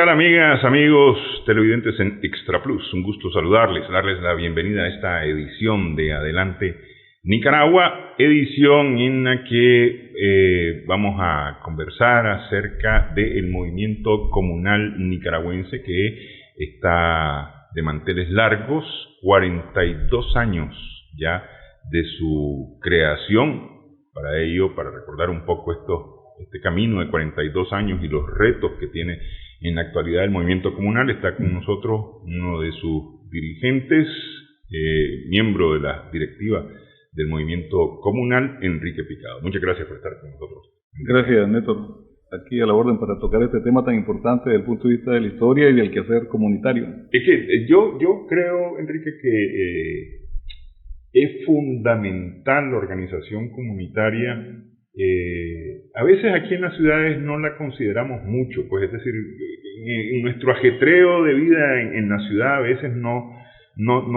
tal, amigas, amigos, televidentes en Extra Plus? Un gusto saludarles, darles la bienvenida a esta edición de Adelante Nicaragua, edición en la que vamos a conversar acerca del movimiento comunal nicaragüense que está de manteles largos, 42 años ya de su creación. Para ello, para recordar un poco este camino de 42 años y los retos que tiene en la actualidad el movimiento comunal, está con nosotros uno de sus dirigentes, miembro de la directiva del movimiento comunal, Enrique Picado. Muchas gracias por estar con nosotros. Gracias, Néstor. Aquí a la orden para tocar este tema tan importante desde el punto de vista de la historia y del quehacer comunitario. Es que yo creo, Enrique, que es fundamental la organización comunitaria. A veces aquí en las ciudades no la consideramos mucho, pues es decir, en nuestro ajetreo de vida en la ciudad a veces no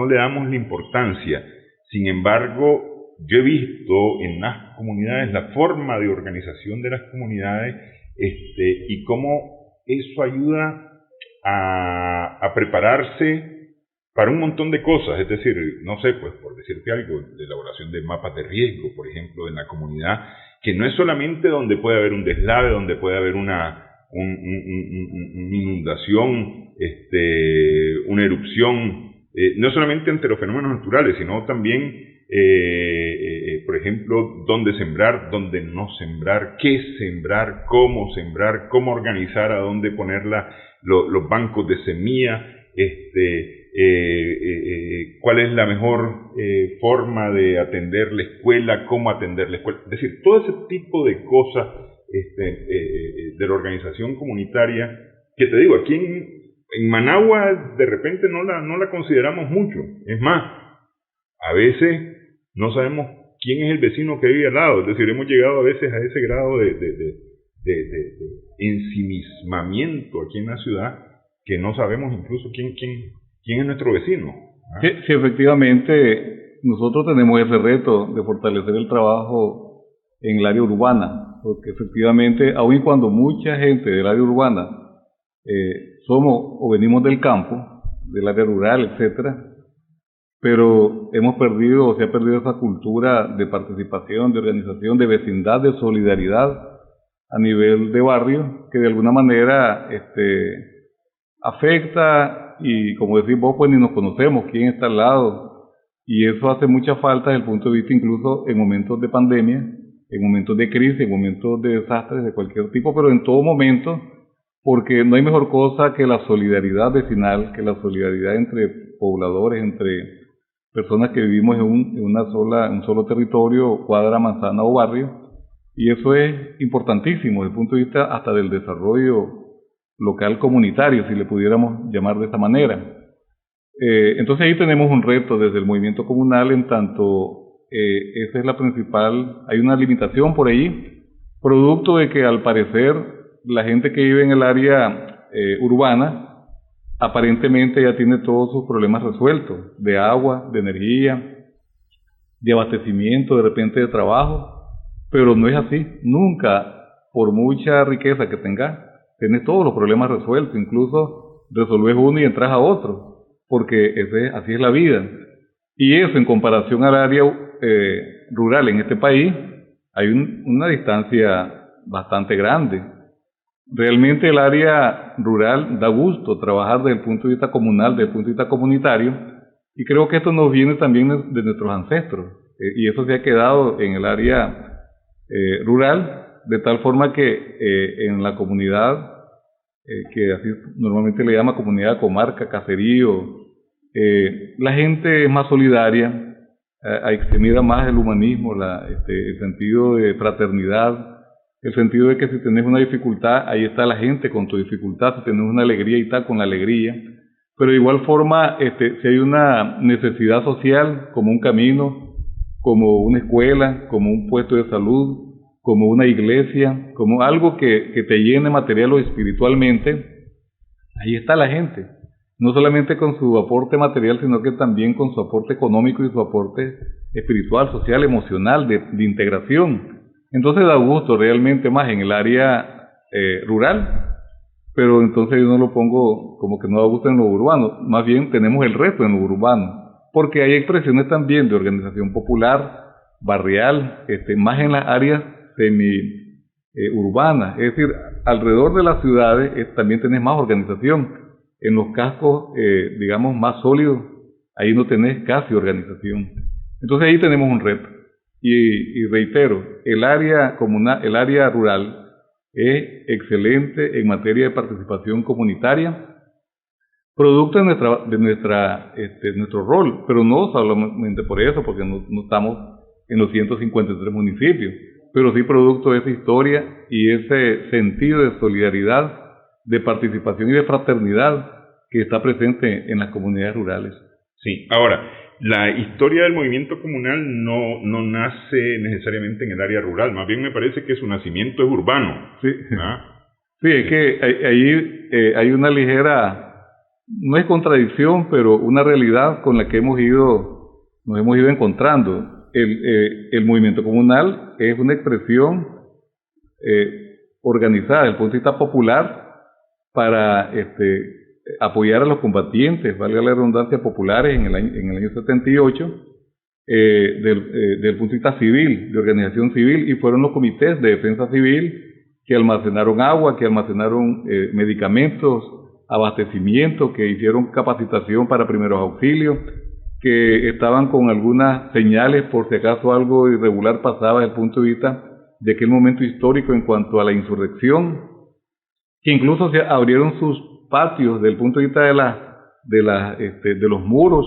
le damos la importancia. Sin embargo, yo he visto en las comunidades la forma de organización de las comunidades y cómo eso ayuda a prepararse para un montón de cosas. Es decir, no sé, pues por decirte algo, de elaboración de mapas de riesgo, por ejemplo, en la comunidad, que no es solamente donde puede haber un deslave, donde puede haber una inundación, una erupción, no solamente ante los fenómenos naturales, sino también, por ejemplo, dónde sembrar, dónde no sembrar, qué sembrar, cómo organizar, a dónde poner los bancos de semilla, cuál es la mejor forma de atender la escuela, cómo atender la escuela. Es decir, todo ese tipo de cosas de la organización comunitaria, que te digo, aquí en Managua de repente no la consideramos mucho. Es más, a veces no sabemos quién es el vecino que vive al lado. Es decir, hemos llegado a veces a ese grado de ensimismamiento aquí en la ciudad, que no sabemos incluso quién es nuestro vecino. Sí, efectivamente, nosotros tenemos ese reto de fortalecer el trabajo en el área urbana, porque efectivamente, aun y cuando mucha gente del área urbana somos o venimos del campo, del área rural, etcétera, pero se ha perdido esa cultura de participación, de organización, de vecindad, de solidaridad a nivel de barrio, que de alguna manera afecta, y como decís vos, pues ni nos conocemos quién está al lado, y eso hace mucha falta desde el punto de vista incluso en momentos de pandemia, en momentos de crisis, en momentos de desastres de cualquier tipo, pero en todo momento, porque no hay mejor cosa que la solidaridad vecinal, que la solidaridad entre pobladores, entre personas que vivimos en un solo territorio, cuadra, manzana o barrio, y eso es importantísimo desde el punto de vista hasta del desarrollo local comunitario, si le pudiéramos llamar de esta manera. Entonces ahí tenemos un reto desde el movimiento comunal, en tanto esa es la principal. Hay una limitación por ahí, producto de que al parecer la gente que vive en el área urbana aparentemente ya tiene todos sus problemas resueltos, de agua, de energía, de abastecimiento, de repente de trabajo, pero no es así. Nunca, por mucha riqueza que tengas, tienes todos los problemas resueltos, incluso resolves uno y entras a otro, porque así es la vida. Y eso, en comparación al área rural en este país, hay una distancia bastante grande. Realmente el área rural da gusto trabajar desde el punto de vista comunal, desde el punto de vista comunitario, y creo que esto nos viene también de nuestros ancestros, y eso se ha quedado en el área rural, de tal forma que en la comunidad, que así normalmente le llama comunidad, comarca, caserío, la gente es más solidaria, se mira más el humanismo, el sentido de fraternidad, el sentido de que si tenés una dificultad, ahí está la gente con tu dificultad, si tenés una alegría y está con la alegría, pero de igual forma, si hay una necesidad social, como un camino, como una escuela, como un puesto de salud, como una iglesia, como algo que te llene material o espiritualmente, ahí está la gente. No solamente con su aporte material, sino que también con su aporte económico y su aporte espiritual, social, emocional, de integración. Entonces da gusto realmente más en el área rural, pero entonces yo no lo pongo como que no me gusta en lo urbano, más bien tenemos el reto en lo urbano, porque hay expresiones también de organización popular, barrial, más en las áreas semi-urbanas, es decir, alrededor de las ciudades también tenés más organización, en los cascos, digamos, más sólidos, ahí no tenés casi organización, entonces ahí tenemos un reto, y reitero, el área comunal, el área rural, es excelente en materia de participación comunitaria, producto de nuestro rol, pero no solamente por eso, porque no estamos en los 153 municipios, pero sí producto de esa historia y ese sentido de solidaridad, de participación y de fraternidad que está presente en las comunidades rurales. Sí, ahora, la historia del movimiento comunal no nace necesariamente en el área rural, más bien me parece que su nacimiento es urbano. Sí, sí, es que ahí hay una ligera, no es contradicción, pero una realidad con la que nos hemos ido encontrando. El movimiento comunal es una expresión organizada desde el punto de vista popular para apoyar a los combatientes, valga la redundancia, populares en el año 78, del punto de vista civil, de organización civil, y fueron los comités de defensa civil que almacenaron agua, que almacenaron medicamentos, abastecimiento, que hicieron capacitación para primeros auxilios, que estaban con algunas señales por si acaso algo irregular pasaba desde el punto de vista de aquel momento histórico en cuanto a la insurrección, que incluso se abrieron sus patios desde el punto de vista de los muros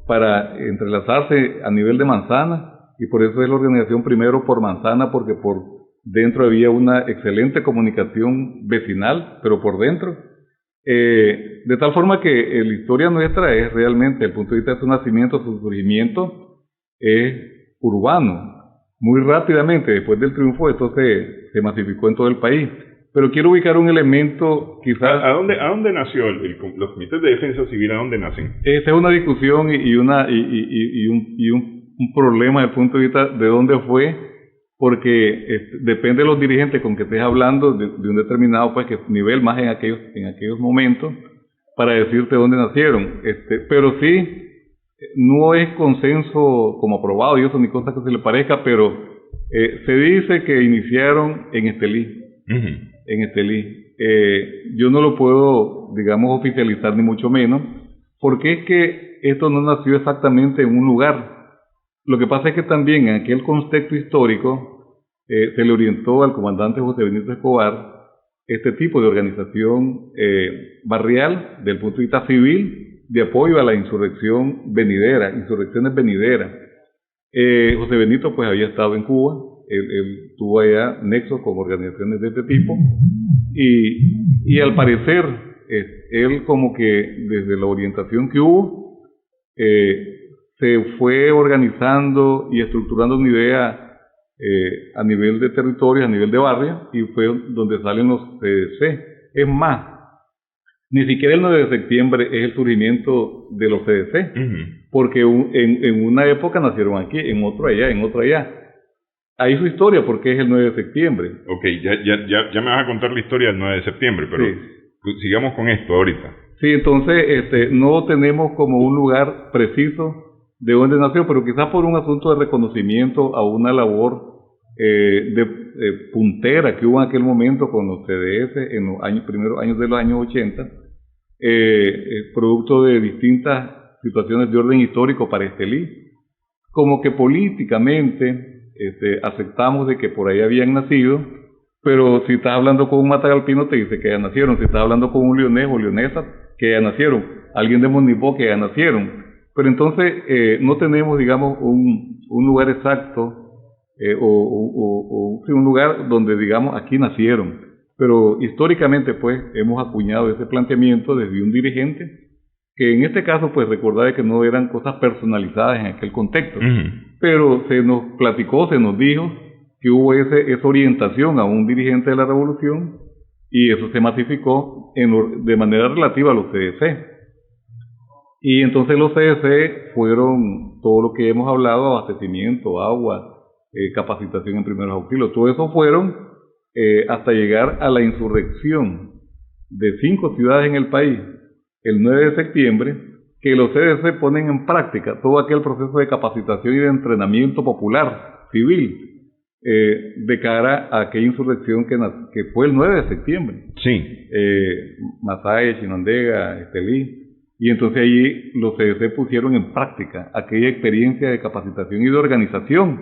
para entrelazarse a nivel de manzana, y por eso es la organización primero por manzana, porque por dentro había una excelente comunicación vecinal, pero por dentro, de tal forma que la historia nuestra es realmente, desde el punto de vista de su nacimiento, su surgimiento, es urbano. Muy rápidamente, después del triunfo, esto se masificó en todo el país. Pero quiero ubicar un elemento, quizás... ¿A dónde nació los comités de defensa civil? ¿A dónde nacen? Esa es una discusión y un problema desde el punto de vista de dónde fue, porque depende de los dirigentes con que estés hablando de un determinado nivel, más en aquellos momentos, para decirte dónde nacieron. Pero sí, no es consenso como aprobado y eso ni cosa que se le parezca, pero se dice que iniciaron en Estelí. Uh-huh. En Estelí. Yo no lo puedo, digamos, oficializar ni mucho menos, porque es que esto no nació exactamente en un lugar. Lo que pasa es que también en aquel contexto histórico se le orientó al comandante José Benito Escobar este tipo de organización barrial, desde el punto de vista civil, de apoyo a la insurrecciones venideras. José Benito pues había estado en Cuba, él tuvo allá nexos con organizaciones de este tipo, y al parecer él como que desde la orientación que hubo se fue organizando y estructurando una idea a nivel de territorio, a nivel de barrio, y fue donde salen los CDC. Es más, ni siquiera el 9 de septiembre es el surgimiento de los CDC, uh-huh. Porque en una época nacieron aquí, en otro allá. Ahí su historia, porque es el 9 de septiembre. Ok, ya me vas a contar la historia del 9 de septiembre, pero sí. Sigamos con esto ahorita. Sí, entonces no tenemos como un lugar preciso de dónde nació, pero quizás por un asunto de reconocimiento a una labor puntera que hubo en aquel momento con los CDS en los primeros años de los años 80, producto de distintas situaciones de orden histórico para Estelí, como que políticamente aceptamos de que por ahí habían nacido, pero si estás hablando con un matagalpino te dice que ya nacieron, si estás hablando con un leonés o leonesa que ya nacieron, alguien de Monipó que ya nacieron, pero entonces no tenemos, digamos, un lugar exacto un lugar donde digamos aquí nacieron, pero históricamente pues hemos acuñado ese planteamiento desde un dirigente que en este caso pues recordar que no eran cosas personalizadas en aquel contexto, uh-huh. Pero se nos platicó, se nos dijo que hubo esa orientación a un dirigente de la revolución y eso se masificó de manera relativa a los CDC. Y entonces los CDC fueron todo lo que hemos hablado, abastecimiento, agua, capacitación en primeros auxilios, todo eso fueron hasta llegar a la insurrección de 5 ciudades en el país, el 9 de septiembre, que los CDC ponen en práctica todo aquel proceso de capacitación y de entrenamiento popular, civil, de cara a aquella insurrección que fue el 9 de septiembre. Sí. Masaya, Chinandega, Estelí. Y entonces allí los CDC pusieron en práctica aquella experiencia de capacitación y de organización.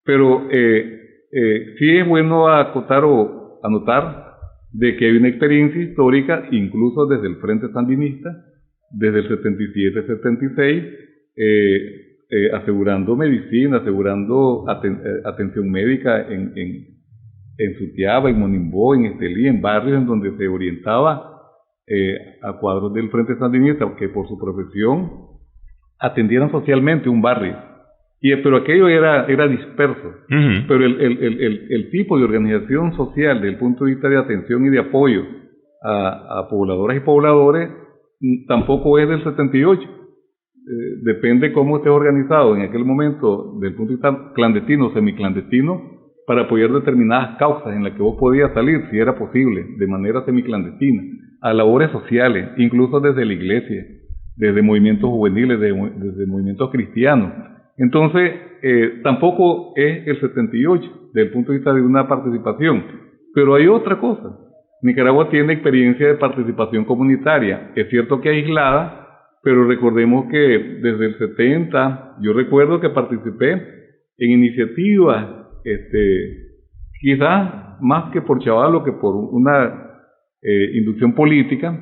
Pero sí es bueno acotar o anotar de que hay una experiencia histórica, incluso desde el Frente Sandinista, desde el 77-76, asegurando medicina, asegurando atención médica en Sutiaba, en Monimbó, en Estelí, en barrios en donde se orientaba a cuadros del Frente Sandinista que por su profesión atendieran socialmente un barrio. Pero aquello era disperso. Uh-huh. Pero el tipo de organización social desde el punto de vista de atención y de apoyo a pobladoras y pobladores tampoco es del 78. Depende cómo esté organizado en aquel momento desde el punto de vista clandestino o semiclandestino para apoyar determinadas causas en las que vos podías salir, si era posible, de manera semiclandestina, a labores sociales, incluso desde la iglesia, desde movimientos juveniles, desde movimientos cristianos. Entonces, tampoco es el 78 desde el punto de vista de una participación. Pero hay otra cosa. Nicaragua tiene experiencia de participación comunitaria. Es cierto que aislada, pero recordemos que desde el 70, yo recuerdo que participé en iniciativas, quizás más que por chavalo que por una inducción política,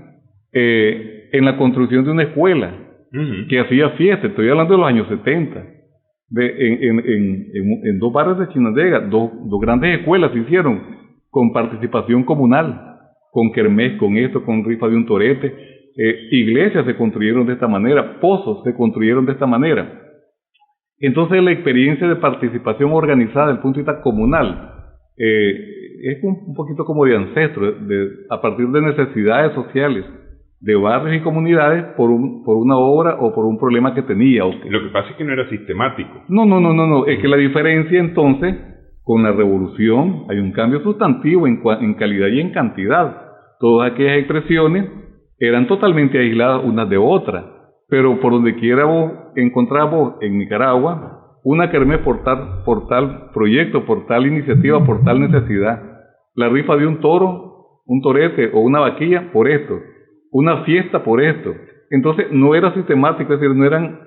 en la construcción de una escuela uh-huh. que hacía fiesta. Estoy hablando de los años 70. En 2 barrios de Chinandega, dos grandes escuelas se hicieron con participación comunal, con kermés, con esto, con rifa de un torete. Iglesias se construyeron de esta manera, pozos se construyeron de esta manera. Entonces la experiencia de participación organizada desde el punto de vista comunal es un poquito como de ancestro, a partir de necesidades sociales de barrios y comunidades por una obra o por un problema que tenía. Lo que pasa es que no era sistemático. No. Es que la diferencia entonces, con la revolución, hay un cambio sustantivo en calidad y en cantidad. Todas aquellas expresiones eran totalmente aisladas unas de otras, pero por donde quiera vos encontramos en Nicaragua una kermés por tal proyecto, por tal iniciativa, por tal necesidad. La rifa de un toro, un torete o una vaquilla por esto. Una fiesta por esto. Entonces no era sistemático, es decir, no eran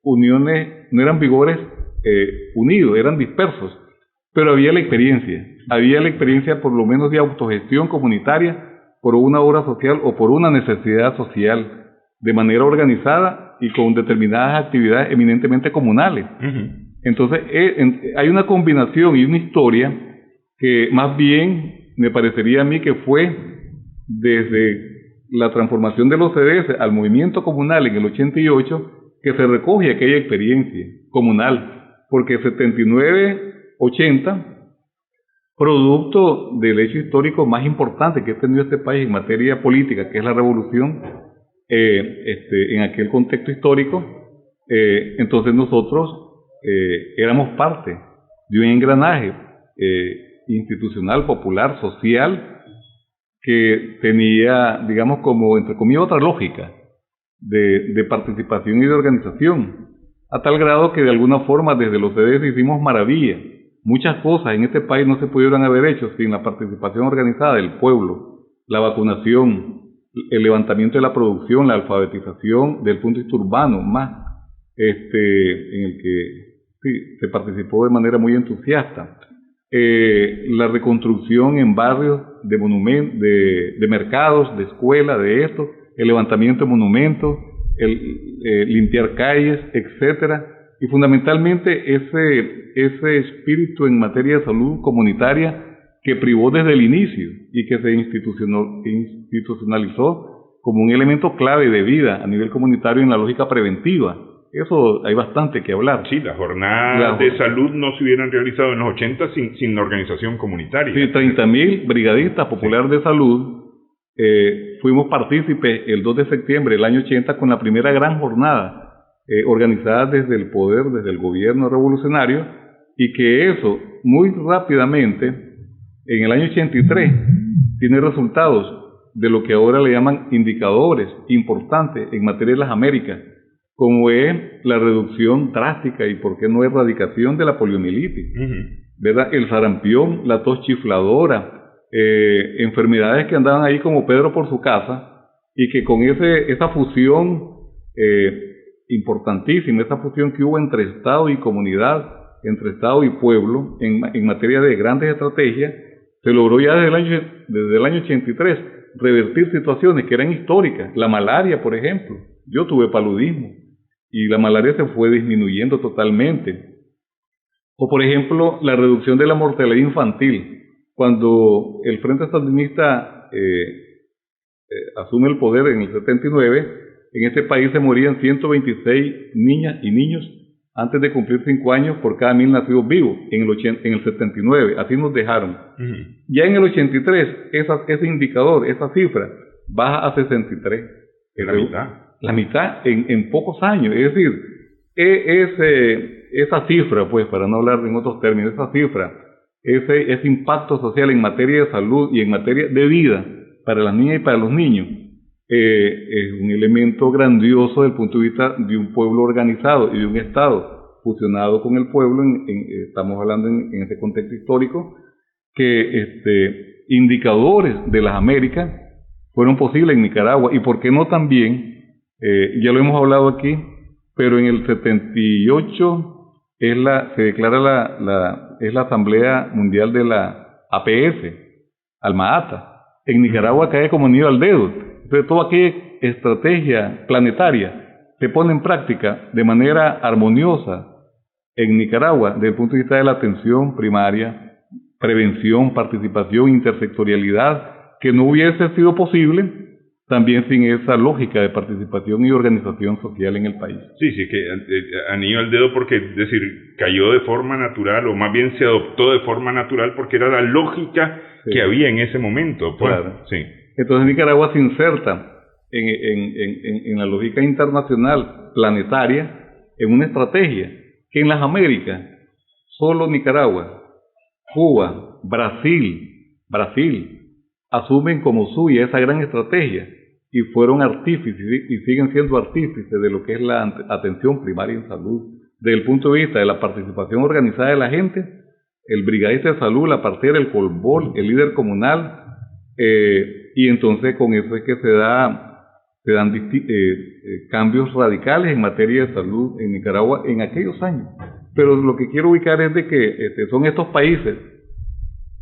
uniones, no eran vigores unidos, eran dispersos, pero había la experiencia por lo menos de autogestión comunitaria por una obra social o por una necesidad social, de manera organizada y con determinadas actividades eminentemente comunales. Uh-huh. Entonces hay una combinación y una historia que más bien me parecería a mí que fue desde la transformación de los CDS al movimiento comunal en el 88 que se recoge aquella experiencia comunal, porque 79-80, producto del hecho histórico más importante que ha tenido este país en materia política, que es la revolución, en aquel contexto histórico, entonces nosotros éramos parte de un engranaje institucional, popular, social, que tenía, digamos, como entre comillas, otra lógica de participación y de organización, a tal grado que de alguna forma desde los CDS hicimos maravillas. Muchas cosas en este país no se pudieron haber hecho sin la participación organizada del pueblo, la vacunación, el levantamiento de la producción, la alfabetización del punto de vista urbano, más en el que sí, se participó de manera muy entusiasta. La reconstrucción en barrios de monumentos, de mercados, de escuelas, de esto, el levantamiento de monumentos, limpiar calles, etcétera, y fundamentalmente ese espíritu en materia de salud comunitaria que privó desde el inicio y que se institucionalizó como un elemento clave de vida a nivel comunitario en la lógica preventiva. Eso hay bastante que hablar. Sí, las jornadas de salud no se hubieran realizado en los 80 sin la organización comunitaria. Sí, 30.000 brigadistas populares de salud fuimos partícipes el 2 de septiembre del año 80 con la primera gran jornada organizada desde el poder, desde el gobierno revolucionario, y que eso muy rápidamente, en el año 83, tiene resultados de lo que ahora le llaman indicadores importantes en materia de las Américas, como es la reducción drástica y por qué no erradicación de la poliomielitis, ¿verdad? El sarampión, la tos chifladora, enfermedades que andaban ahí como Pedro por su casa, y que con esa fusión importantísima, esa fusión que hubo entre Estado y comunidad, entre Estado y pueblo, en materia de grandes estrategias, se logró ya desde el año 83 revertir situaciones que eran históricas. La malaria, por ejemplo. Yo tuve paludismo y la malaria se fue disminuyendo totalmente. O, por ejemplo, la reducción de la mortalidad infantil. Cuando el Frente Sandinista asume el poder en el 79, en este país se morían 126 niñas y niños antes de cumplir 5 años por cada 1000 nacidos vivos, en el 79, así nos dejaron. Ya en el 83, ese indicador, esa cifra, baja a 63. La mitad. La mitad en pocos años. Es decir, esa cifra, pues, para no hablar en otros términos, esa cifra, ese impacto social en materia de salud y en materia de vida para las niñas y para los niños, es un elemento grandioso desde el punto de vista de un pueblo organizado y de un Estado fusionado con el pueblo. Estamos hablando en este contexto histórico, que indicadores de las Américas fueron posibles en Nicaragua. Y por qué no también, ya lo hemos hablado aquí, pero en el 78 se declara es la Asamblea Mundial de la APS, Alma Ata. En Nicaragua cae como anillo al dedo. Entonces, toda aquella estrategia planetaria se pone en práctica de manera armoniosa en Nicaragua desde el punto de vista de la atención primaria, prevención, participación, intersectorialidad, que no hubiese sido posible también sin esa lógica de participación y organización social en el país. Sí, que anillo al dedo porque, es decir, cayó de forma natural, o más bien se adoptó de forma natural porque era la lógica que había en ese momento. Pues. Claro. Sí. Entonces Nicaragua se inserta en la lógica internacional planetaria en una estrategia que en las Américas solo Nicaragua, Cuba, Brasil asumen como suya esa gran estrategia y fueron artífices y siguen siendo artífices de lo que es la atención primaria en salud. Desde el punto de vista de la participación organizada de la gente, el brigadista de salud, la partera, el colbol, el líder comunal, y entonces con eso es que se dan cambios radicales en materia de salud en Nicaragua en aquellos años. Pero lo que quiero ubicar es de que son estos países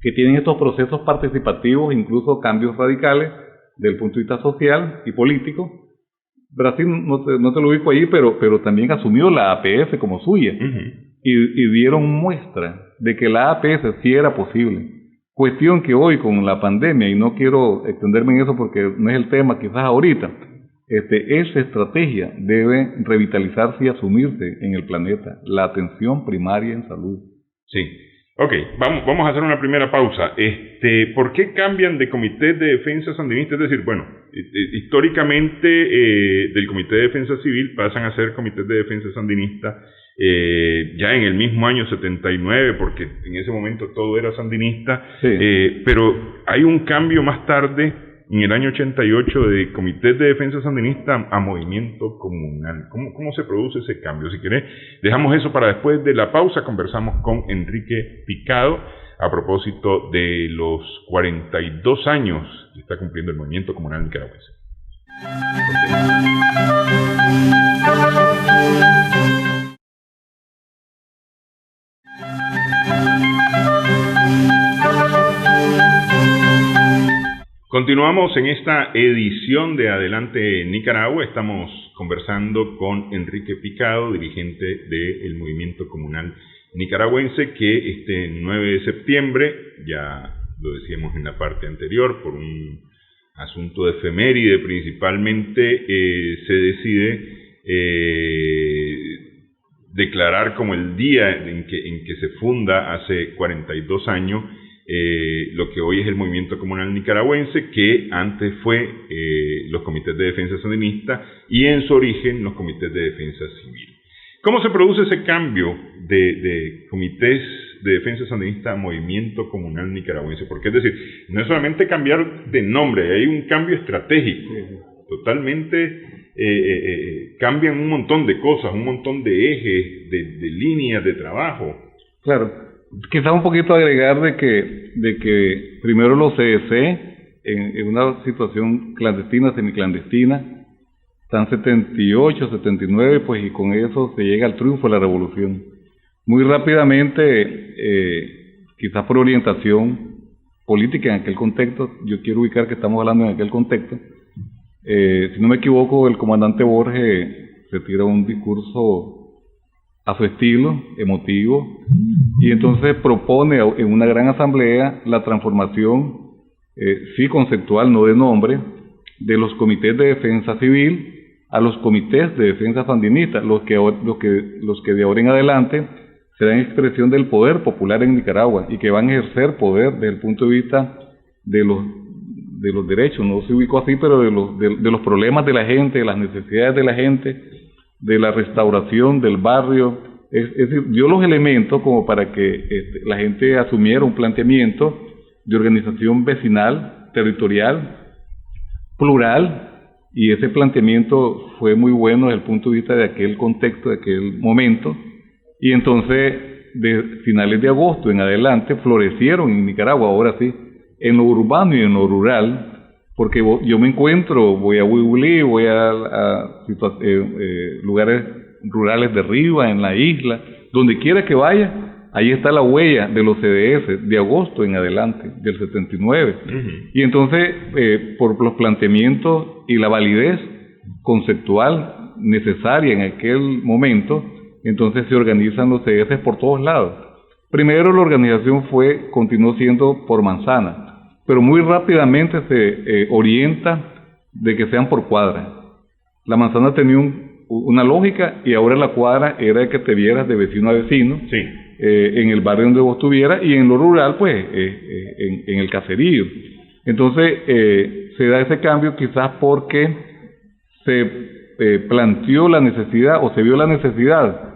que tienen estos procesos participativos, incluso cambios radicales desde el punto de vista social y político. Brasil no te lo ubico ahí, pero también asumió la APS como suya, y dieron muestra de que la APS sí era posible. Cuestión que hoy con la pandemia, y no quiero extenderme en eso porque no es el tema quizás ahorita, esa estrategia debe revitalizarse y asumirse en el planeta, la atención primaria en salud. Sí. Ok, vamos a hacer una primera pausa. ¿Por qué cambian de Comité de Defensa Sandinista? Es decir, bueno, históricamente del Comité de Defensa Civil pasan a ser Comités de Defensa Sandinista ya en el mismo año 79, porque en ese momento todo era sandinista, sí. Pero hay un cambio más tarde, en el año 88, de Comité de Defensa Sandinista a Movimiento Comunal. ¿Cómo se produce ese cambio? Si querés, dejamos eso para después de la pausa. Conversamos con Enrique Picado a propósito de los 42 años que está cumpliendo el Movimiento Comunal nicaragüense. Continuamos en esta edición de Adelante Nicaragua. Estamos conversando con Enrique Picado, dirigente del Movimiento Comunal Nicaragüense, que este 9 de septiembre, ya lo decíamos en la parte anterior, por un asunto de efeméride principalmente, se decide declarar como el día en que se funda hace 42 años lo que hoy es el Movimiento Comunal Nicaragüense, que antes fue los Comités de Defensa Sandinista y en su origen los Comités de Defensa Civil. ¿Cómo se produce ese cambio de comités de Defensa Sandinista a Movimiento Comunal Nicaragüense, porque es decir, no es solamente cambiar de nombre, hay un cambio estratégico, totalmente cambian un montón de cosas, un montón de ejes, de líneas de trabajo. Claro, quizás un poquito agregar de que primero los CDC, en una situación clandestina, semiclandestina, están 78, 79, pues, y con eso se llega al triunfo de la revolución. Muy rápidamente, quizás por orientación política en aquel contexto, yo quiero ubicar que estamos hablando en aquel contexto, si no me equivoco, el comandante Borges se tira un discurso a su estilo, emotivo, y entonces propone en una gran asamblea la transformación, sí conceptual, no de nombre, de los comités de defensa civil a los comités de defensa sandinista, los que de ahora en adelante serán expresión del poder popular en Nicaragua y que van a ejercer poder desde el punto de vista de los derechos, no se ubicó así, pero de los problemas de la gente, de las necesidades de la gente, de la restauración del barrio. Es decir, dio los elementos como para que la gente asumiera un planteamiento de organización vecinal, territorial, plural, y ese planteamiento fue muy bueno desde el punto de vista de aquel contexto, de aquel momento, y entonces de finales de agosto en adelante florecieron en Nicaragua, ahora sí, en lo urbano y en lo rural, porque yo me encuentro, voy a Huigulí, voy a lugares rurales de arriba, en la isla, donde quiera que vaya, ahí está la huella de los CDS de agosto en adelante, del 79. Y entonces, por los planteamientos y la validez conceptual necesaria en aquel momento, entonces se organizan los CDS por todos lados. Primero la organización continuó siendo por manzana, pero muy rápidamente se orienta de que sean por cuadra. La manzana tenía una lógica y ahora la cuadra era de que te vieras de vecino a vecino. Sí. En el barrio donde vos estuvieras, y en lo rural, pues, en el caserío. Entonces, se da ese cambio quizás porque se planteó la necesidad, o se vio la necesidad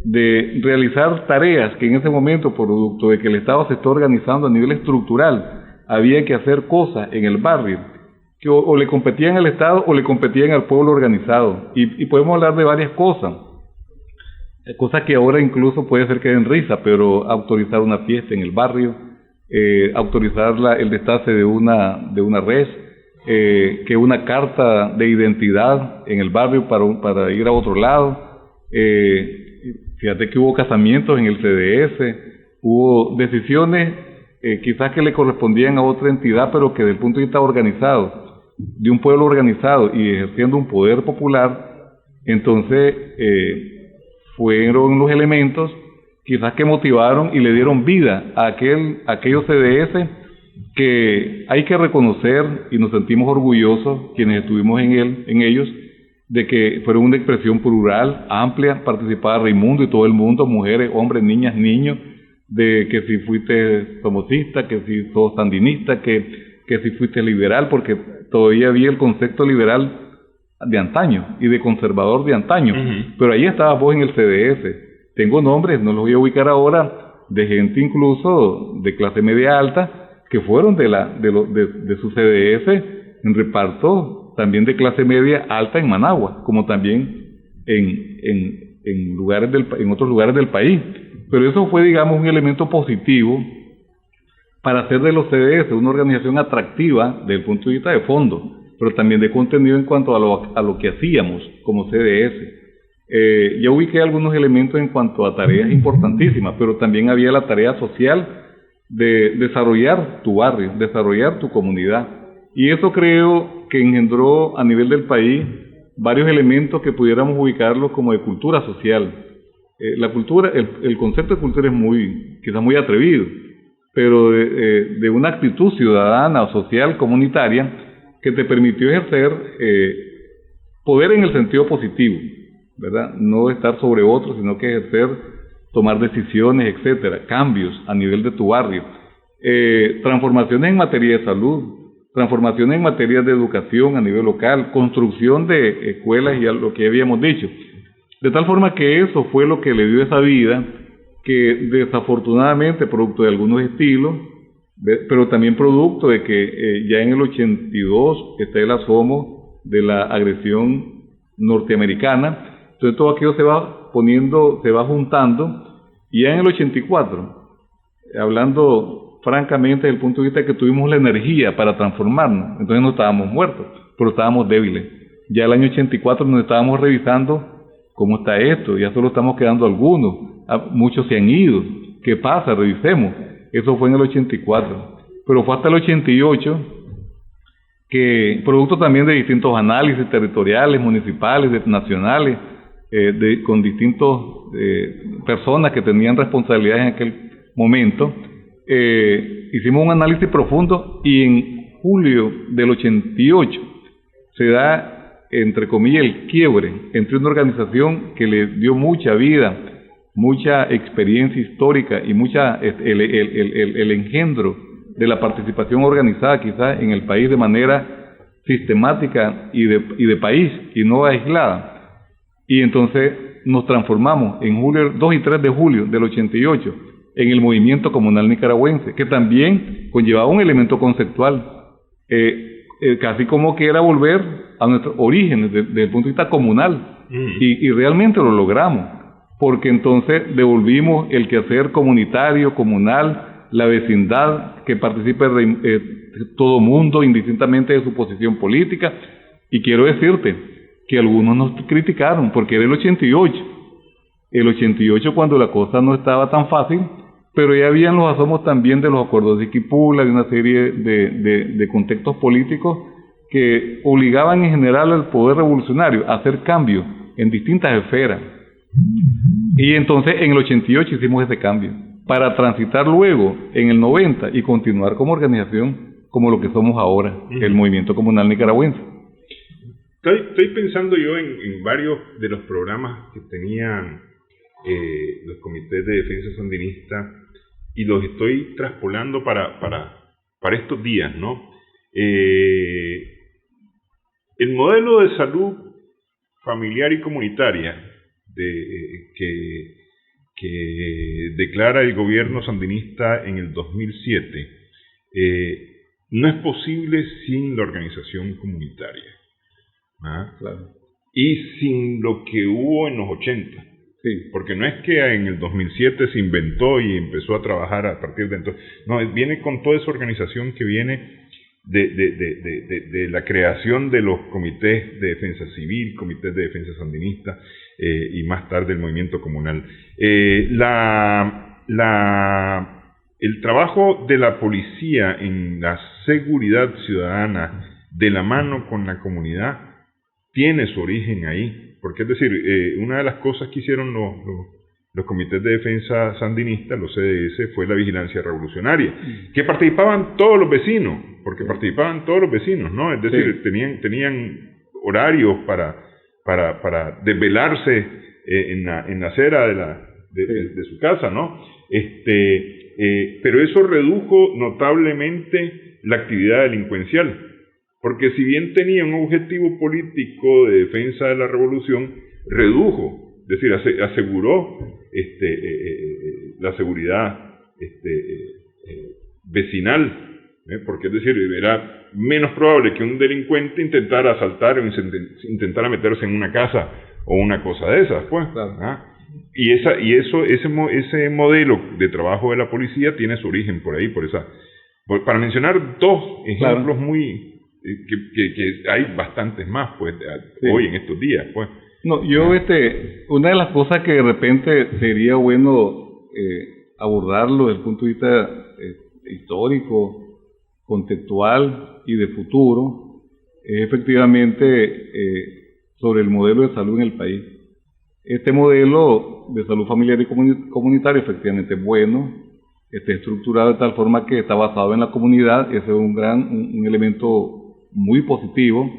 de realizar tareas que en ese momento, producto de que el Estado se está organizando a nivel estructural, había que hacer cosas en el barrio, que o le competían al Estado o le competían al pueblo organizado. Y podemos hablar de varias cosas que ahora incluso puede ser que den risa, pero autorizar una fiesta en el barrio, autorizar el destace de una res, que una carta de identidad en el barrio para ir a otro lado. Fíjate que hubo casamientos en el CDS, hubo decisiones quizás que le correspondían a otra entidad, pero que desde el punto de vista organizado, de un pueblo organizado y ejerciendo un poder popular, entonces fueron los elementos quizás que motivaron y le dieron vida a aquellos CDS que hay que reconocer, y nos sentimos orgullosos quienes estuvimos en ellos, de que fueron una expresión plural, amplia, participaba Raimundo y todo el mundo, mujeres, hombres, niñas, niños, de que si fuiste somocista, que si sos sandinista, que si fuiste liberal, porque todavía había el concepto liberal de antaño y de conservador de antaño, pero ahí estabas vos en el CDS. Tengo nombres, no los voy a ubicar ahora, de gente incluso de clase media alta que fueron de su CDS en reparto, también de clase media alta en Managua, como también en otros lugares del país. Pero eso fue, digamos, un elemento positivo para hacer de los CDS una organización atractiva desde el punto de vista de fondo, pero también de contenido en cuanto a lo que hacíamos como CDS. Ya ubiqué algunos elementos en cuanto a tareas importantísimas, pero también había la tarea social de desarrollar tu barrio, desarrollar tu comunidad. Y eso creo que engendró a nivel del país varios elementos que pudiéramos ubicarlos como de cultura social. La cultura, el concepto de cultura es quizás muy atrevido, pero de una actitud ciudadana o social comunitaria que te permitió ejercer poder en el sentido positivo, ¿verdad? No estar sobre otros, sino que ejercer, tomar decisiones, etcétera, cambios a nivel de tu barrio, transformaciones en materia de salud, transformaciones en materia de educación a nivel local, construcción de escuelas y a lo que habíamos dicho. De tal forma que eso fue lo que le dio esa vida que desafortunadamente, producto de algunos estilos, pero también producto de que ya en el 82 está el asomo de la agresión norteamericana, entonces todo aquello se va poniendo, se va juntando, y ya en el 84, hablando francamente desde el punto de vista de que tuvimos la energía para transformarnos, entonces no estábamos muertos, pero estábamos débiles. Ya el año 84 nos estábamos revisando cómo está esto, ya solo estamos quedando algunos, muchos se han ido, ¿qué pasa? Revisemos. Eso fue en el 84, pero fue hasta el 88 que, producto también de distintos análisis territoriales, municipales, nacionales, con distintas personas que tenían responsabilidades en aquel momento, hicimos un análisis profundo, y en julio del 88 se da, entre comillas, el quiebre entre una organización que le dio mucha vida, mucha experiencia histórica y el engendro de la participación organizada quizás en el país de manera sistemática y de país y no aislada. Y entonces nos transformamos en julio, 2 y 3 de julio del 88 en el movimiento comunal nicaragüense, que también conllevaba un elemento conceptual, casi como que era volver a nuestros orígenes desde el punto de vista comunal, y realmente lo logramos, porque entonces devolvimos el quehacer comunitario, comunal, la vecindad, que participe todo mundo indistintamente de su posición política. Y quiero decirte que algunos nos criticaron porque era el 88 cuando la cosa no estaba tan fácil, pero ya habían los asomos también de los acuerdos de Iquipula, de una serie de contextos políticos que obligaban en general al poder revolucionario a hacer cambios en distintas esferas. Y entonces en el 88 hicimos ese cambio, para transitar luego en el 90 y continuar como organización como lo que somos ahora, el Movimiento Comunal Nicaragüense. Estoy pensando yo en varios de los programas que tenían los comités de defensa sandinista, y los estoy traspolando para estos días, ¿no? El modelo de salud familiar y comunitaria que declara el gobierno sandinista en el 2007 no es posible sin la organización comunitaria, claro, y sin lo que hubo en los 80. Sí, porque no es que en el 2007 se inventó y empezó a trabajar a partir de entonces. No, viene con toda esa organización que viene de la creación de los comités de defensa civil, comités de defensa sandinista, y más tarde el movimiento comunal. El trabajo de la policía en la seguridad ciudadana, de la mano con la comunidad, tiene su origen ahí. Porque es decir, una de las cosas que hicieron los comités de defensa sandinistas, los CDS, fue la vigilancia revolucionaria, que participaban todos los vecinos, ¿no? Es decir, tenían horarios para desvelarse en la acera de su casa, ¿no? Pero eso redujo notablemente la actividad delincuencial. Porque si bien tenía un objetivo político de defensa de la revolución, redujo, es decir, aseguró la seguridad vecinal, porque es decir, era menos probable que un delincuente intentara asaltar o intentara meterse en una casa o una cosa de esas, pues. Claro. Ese modelo de trabajo de la policía tiene su origen por ahí, para mencionar dos ejemplos, claro, muy que hay bastantes más, pues, sí, hoy en estos días, pues. No, yo una de las cosas que de repente sería bueno abordarlo desde el punto de vista histórico, contextual y de futuro, es efectivamente sobre el modelo de salud en el país. Este modelo de salud familiar y comunitario efectivamente es bueno, está estructurado de tal forma que está basado en la comunidad. Ese es un elemento muy positivo,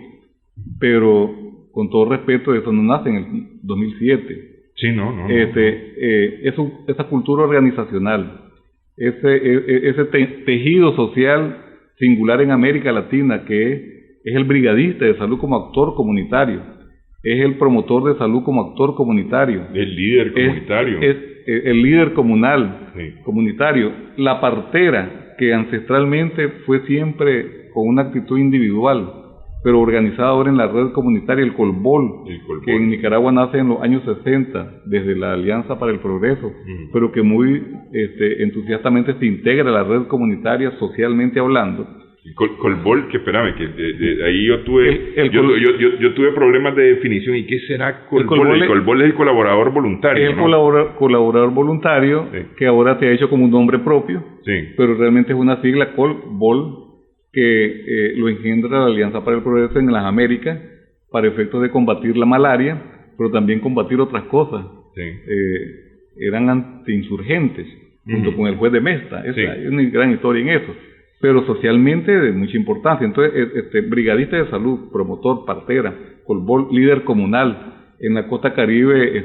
pero con todo respeto, eso no nace en el 2007. Sí, no. Esa cultura organizacional, ese tejido social singular en América Latina, que es el brigadista de salud como actor comunitario, es el promotor de salud como actor comunitario, el líder comunitario. el líder comunal, comunitario, la partera, que ancestralmente fue siempre con una actitud individual, pero organizada ahora en la red comunitaria, el Colbol, que en Nicaragua nace en los años 60, desde la Alianza para el Progreso, pero que muy entusiastamente se integra a la red comunitaria socialmente hablando. Colbol, que espérame, que de ahí yo tuve problemas de definición. ¿Y qué será Colbol? El Colbol es el colaborador voluntario. Es el colaborador voluntario, que ahora se ha hecho como un nombre propio, pero realmente es una sigla, Colbol, que lo engendra la Alianza para el Progreso en las Américas para efectos de combatir la malaria, pero también combatir otras cosas. Eran antiinsurgentes, junto con el juez de Mesta. Hay una gran historia en eso, pero socialmente de mucha importancia. Entonces, brigadista de salud, promotor, partera, Colbol, líder comunal en la costa caribe,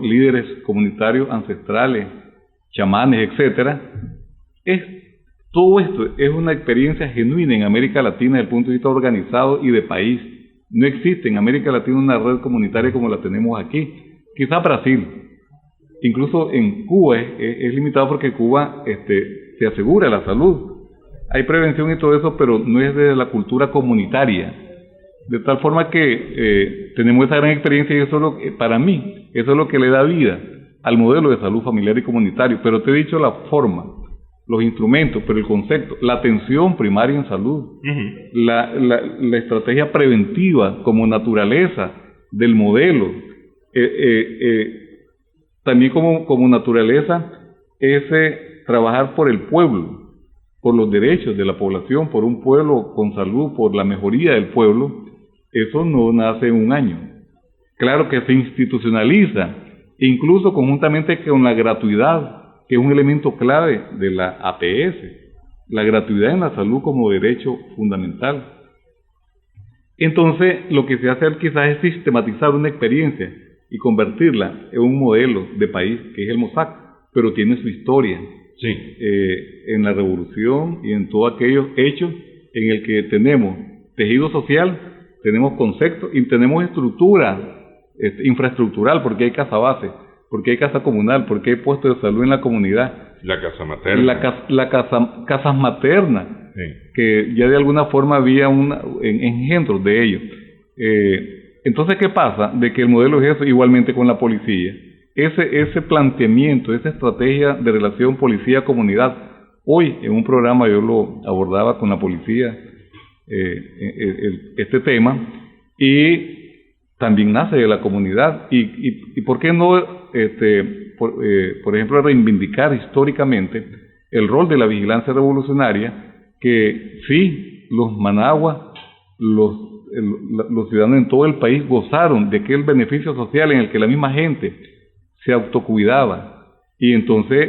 líderes comunitarios ancestrales, chamanes, etcétera. Todo esto es una experiencia genuina en América Latina desde el punto de vista organizado y de país. No existe en América Latina una red comunitaria como la tenemos aquí. Quizá Brasil, incluso en Cuba es limitado porque Cuba se asegura la salud. Hay prevención y todo eso, pero no es de la cultura comunitaria. De tal forma que tenemos esa gran experiencia y eso es para mí, eso es lo que le da vida al modelo de salud familiar y comunitario. Pero te he dicho la forma, los instrumentos, pero el concepto, la atención primaria en salud, la estrategia preventiva como naturaleza del modelo, también como naturaleza ese trabajar por el pueblo, por los derechos de la población, por un pueblo con salud, por la mejoría del pueblo. Eso no nace en un año. Claro que se institucionaliza, incluso conjuntamente con la gratuidad, que es un elemento clave de la APS, la gratuidad en la salud como derecho fundamental. Entonces, lo que se hace quizás es sistematizar una experiencia y convertirla en un modelo de país, que es el Mossack, pero tiene su historia. En la revolución y en todos aquellos hechos en el que tenemos tejido social, tenemos conceptos y tenemos estructura infraestructural, porque hay casa base, porque hay casa comunal, porque hay puestos de salud en la comunidad. La casa materna. Casas maternas, que ya de alguna forma había engendros de ello. Entonces, ¿qué pasa? De que el modelo es eso, igualmente con la policía. Ese planteamiento, esa estrategia de relación policía-comunidad. Hoy, en un programa, yo lo abordaba con la policía, este tema, y también nace de la comunidad. ¿Y por qué no, por ejemplo, reivindicar históricamente el rol de la vigilancia revolucionaria, que sí, los managuas, los ciudadanos en todo el país gozaron de aquel beneficio social en el que la misma gente se autocuidaba, y entonces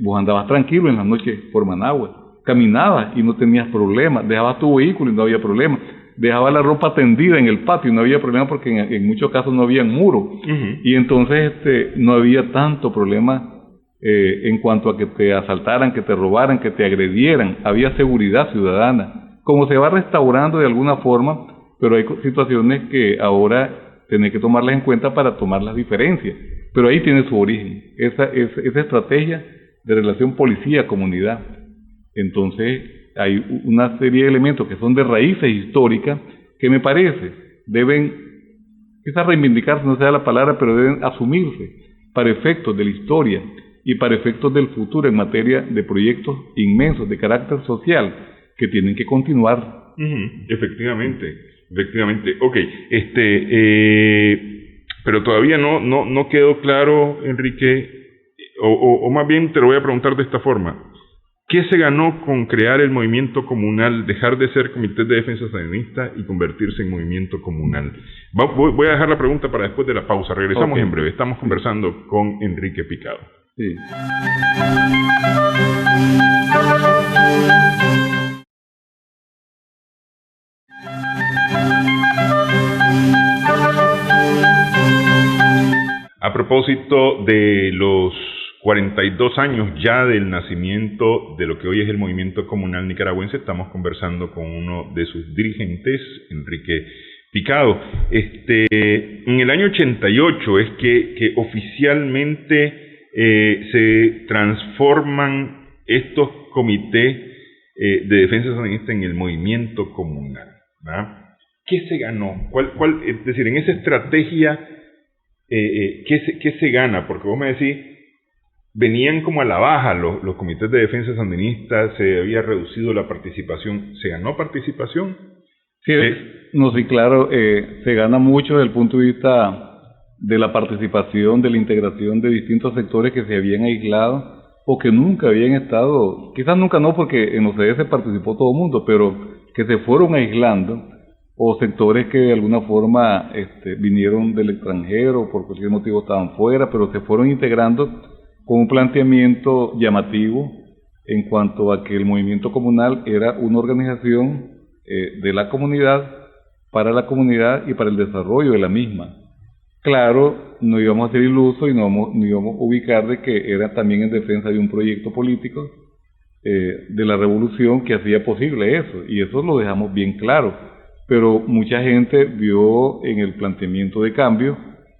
vos andabas tranquilo en las noches por Managua, caminabas y no tenías problemas, dejabas tu vehículo y no había problema, dejabas la ropa tendida en el patio y no había problema porque en muchos casos no había muro, y entonces no había tanto problema en cuanto a que te asaltaran, que te robaran, que te agredieran. Había seguridad ciudadana, como se va restaurando de alguna forma, pero hay situaciones que ahora tenés que tomarlas en cuenta para tomar las diferencias. Pero ahí tiene su origen, esa estrategia de relación policía-comunidad. Entonces, hay una serie de elementos que son de raíces históricas que me parece deben, quizás reivindicarse no sea la palabra, pero deben asumirse para efectos de la historia y para efectos del futuro en materia de proyectos inmensos de carácter social que tienen que continuar. Efectivamente. Ok, pero todavía no quedó claro, Enrique, o más bien te lo voy a preguntar de esta forma. ¿Qué se ganó con crear el movimiento comunal, dejar de ser Comité de Defensa Sandinista y convertirse en movimiento comunal? Voy a dejar la pregunta para después de la pausa. Regresamos en breve. Estamos conversando con Enrique Picado. Sí. A propósito de los 42 años ya del nacimiento de lo que hoy es el movimiento comunal nicaragüense, estamos conversando con uno de sus dirigentes, Enrique picado. En el año 88 es que oficialmente se transforman estos comités de defensa sandinista en el movimiento comunal, ¿verdad? ¿Qué se ganó? Es decir, en esa estrategia, ¿qué se gana? Porque vos me decís, venían como a la baja los comités de defensa sandinistas, se había reducido la participación. ¿Se ganó participación? Sí, sí, claro, se gana mucho desde el punto de vista de la participación, de la integración de distintos sectores que se habían aislado o que nunca habían estado, quizás nunca no, porque en los ODS participó todo el mundo, pero que se fueron aislando, o sectores que de alguna forma vinieron del extranjero, por cualquier motivo estaban fuera, pero se fueron integrando con un planteamiento llamativo en cuanto a que el movimiento comunal era una organización de la comunidad, para la comunidad y para el desarrollo de la misma. Claro, no íbamos a ser ilusos y no íbamos a ubicar de que era también en defensa de un proyecto político de la revolución que hacía posible eso, y eso lo dejamos bien claro. Pero mucha gente vio en el planteamiento de cambio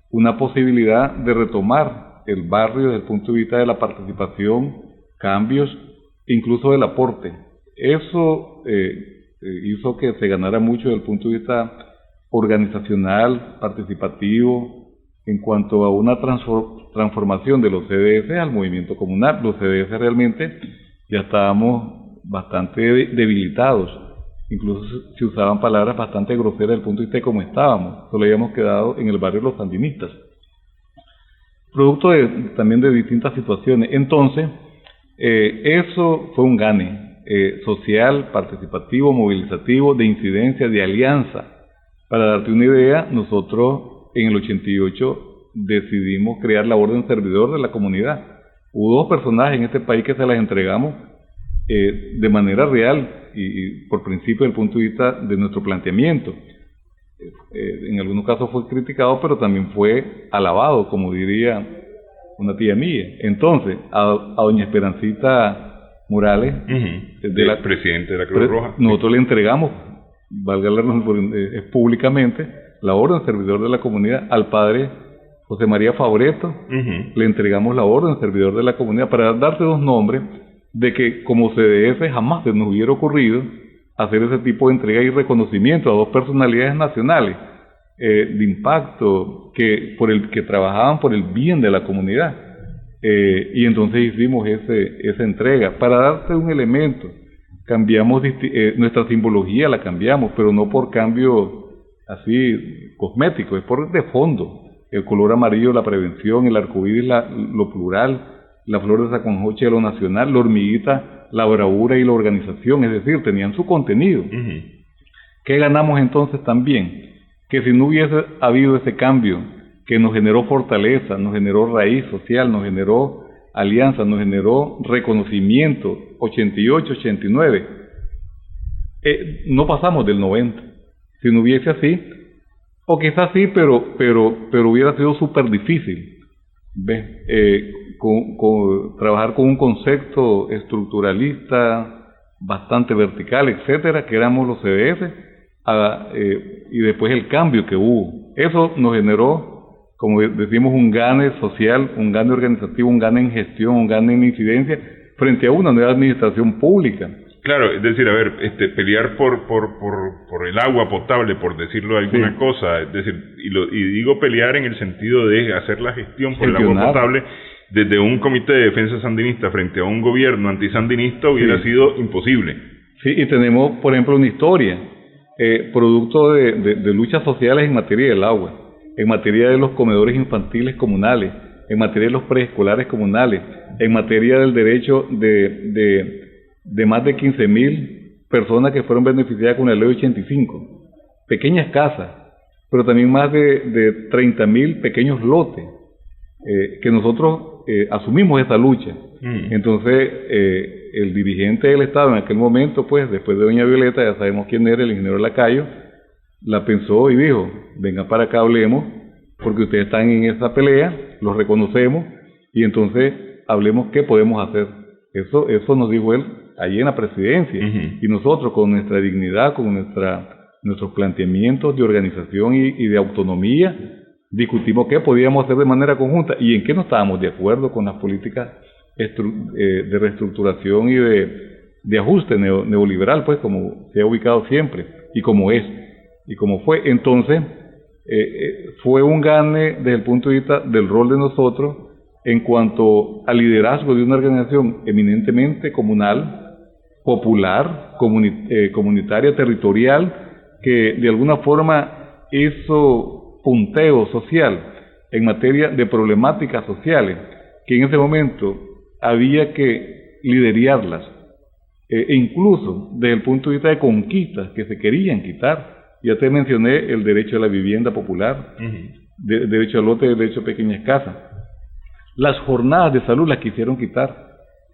una posibilidad de retomar el barrio desde el punto de vista de la participación, cambios, incluso del aporte. Eso hizo que se ganara mucho desde el punto de vista organizacional, participativo, en cuanto a una transformación de los CDS al movimiento comunal. Los CDS realmente ya estábamos bastante debilitados, incluso se usaban palabras bastante groseras desde el punto de vista de cómo estábamos, solo habíamos quedado en el barrio de los sandinistas, producto también de distintas situaciones. Entonces, eso fue un gane social, participativo, movilizativo, de incidencia, de alianza. Para darte una idea, nosotros en el 88 decidimos crear la Orden Servidor de la Comunidad. Hubo dos personajes en este país que se las entregamos de manera real y por principio desde el punto de vista de nuestro planteamiento. En algunos casos fue criticado, pero también fue alabado, como diría una tía mía. Entonces, a doña Esperancita Morales, presidente de la Cruz Roja, nosotros le entregamos, valga la redundancia, públicamente, la Orden Servidor de la Comunidad. Al padre José María Fabreto le entregamos la Orden Servidor de la Comunidad, para darte dos nombres de que como CDS jamás se nos hubiera ocurrido hacer ese tipo de entrega y reconocimiento a dos personalidades nacionales de impacto que trabajaban por el bien de la comunidad, y entonces hicimos esa entrega. Para darte un elemento, cambiamos nuestra simbología, la cambiamos, pero no por cambio así cosmético, es por de fondo. El color amarillo, la prevención, el arcoíris, lo plural, la flor de Saconjoche, lo nacional, la hormiguita, la bravura y la organización, es decir, tenían su contenido. ¿Qué ganamos entonces también? Que si no hubiese habido ese cambio que nos generó fortaleza, nos generó raíz social, nos generó alianza, nos generó reconocimiento, 88, 89, no pasamos del 90. Si no hubiese así, o quizás sí, pero hubiera sido súper difícil. Trabajar con un concepto estructuralista bastante vertical, etcétera, que éramos los CDS, y después el cambio que hubo. Eso nos generó, como decimos, un gane social, un gane organizativo, un gane en gestión, un gane en incidencia frente a una nueva administración pública. Claro, es decir, a ver, pelear por el agua potable, por decirlo de alguna cosa, es decir, y digo pelear en el sentido de hacer la gestión por el agua potable desde un comité de defensa sandinista frente a un gobierno antisandinista hubiera sido imposible. Sí, y tenemos, por ejemplo, una historia, producto de luchas sociales en materia del agua, en materia de los comedores infantiles comunales, en materia de los preescolares comunales, en materia del derecho de más de 15.000 personas que fueron beneficiadas con la ley 85, pequeñas casas, pero también más de 30.000 pequeños lotes, que nosotros asumimos esa lucha. Entonces, el dirigente del Estado en aquel momento, pues, después de doña Violeta, ya sabemos quién era, el ingeniero Lacayo, la pensó y dijo: venga para acá, hablemos, porque ustedes están en esa pelea, los reconocemos, y entonces hablemos qué podemos hacer. Eso nos dijo él allí en la presidencia, y nosotros con nuestra dignidad, con nuestra nuestros planteamientos de organización y de autonomía, discutimos qué podíamos hacer de manera conjunta y en qué no estábamos de acuerdo con las políticas de reestructuración y de ajuste neoliberal, pues como se ha ubicado siempre y como es y como fue. Entonces, fue un gane desde el punto de vista del rol de nosotros en cuanto al liderazgo de una organización eminentemente comunal, popular, comunitaria, territorial, que de alguna forma hizo punteo social en materia de problemáticas sociales, que en ese momento había que liderarlas, e incluso desde el punto de vista de conquistas que se querían quitar. Ya te mencioné el derecho a la vivienda popular, derecho al lote, derecho a pequeñas casas. Las jornadas de salud las quisieron quitar.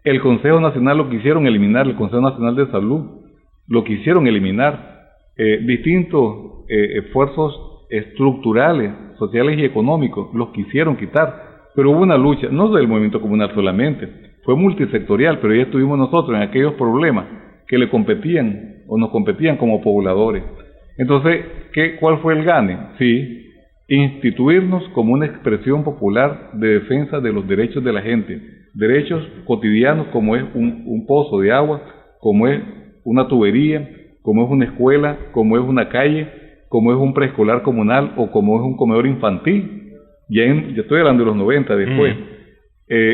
El Consejo Nacional lo quisieron eliminar, el Consejo Nacional de Salud lo quisieron eliminar. Distintos esfuerzos estructurales, sociales y económicos los quisieron quitar. Pero hubo una lucha, no del movimiento comunal solamente, fue multisectorial, pero ya estuvimos nosotros en aquellos problemas que le competían o nos competían como pobladores. Entonces, ¿cuál fue el gane? Sí, instituirnos como una expresión popular de defensa de los derechos de la gente, derechos cotidianos como es un pozo de agua, como es una tubería, como es una escuela, como es una calle, como es un preescolar comunal o como es un comedor infantil. Ya estoy hablando de los 90 después.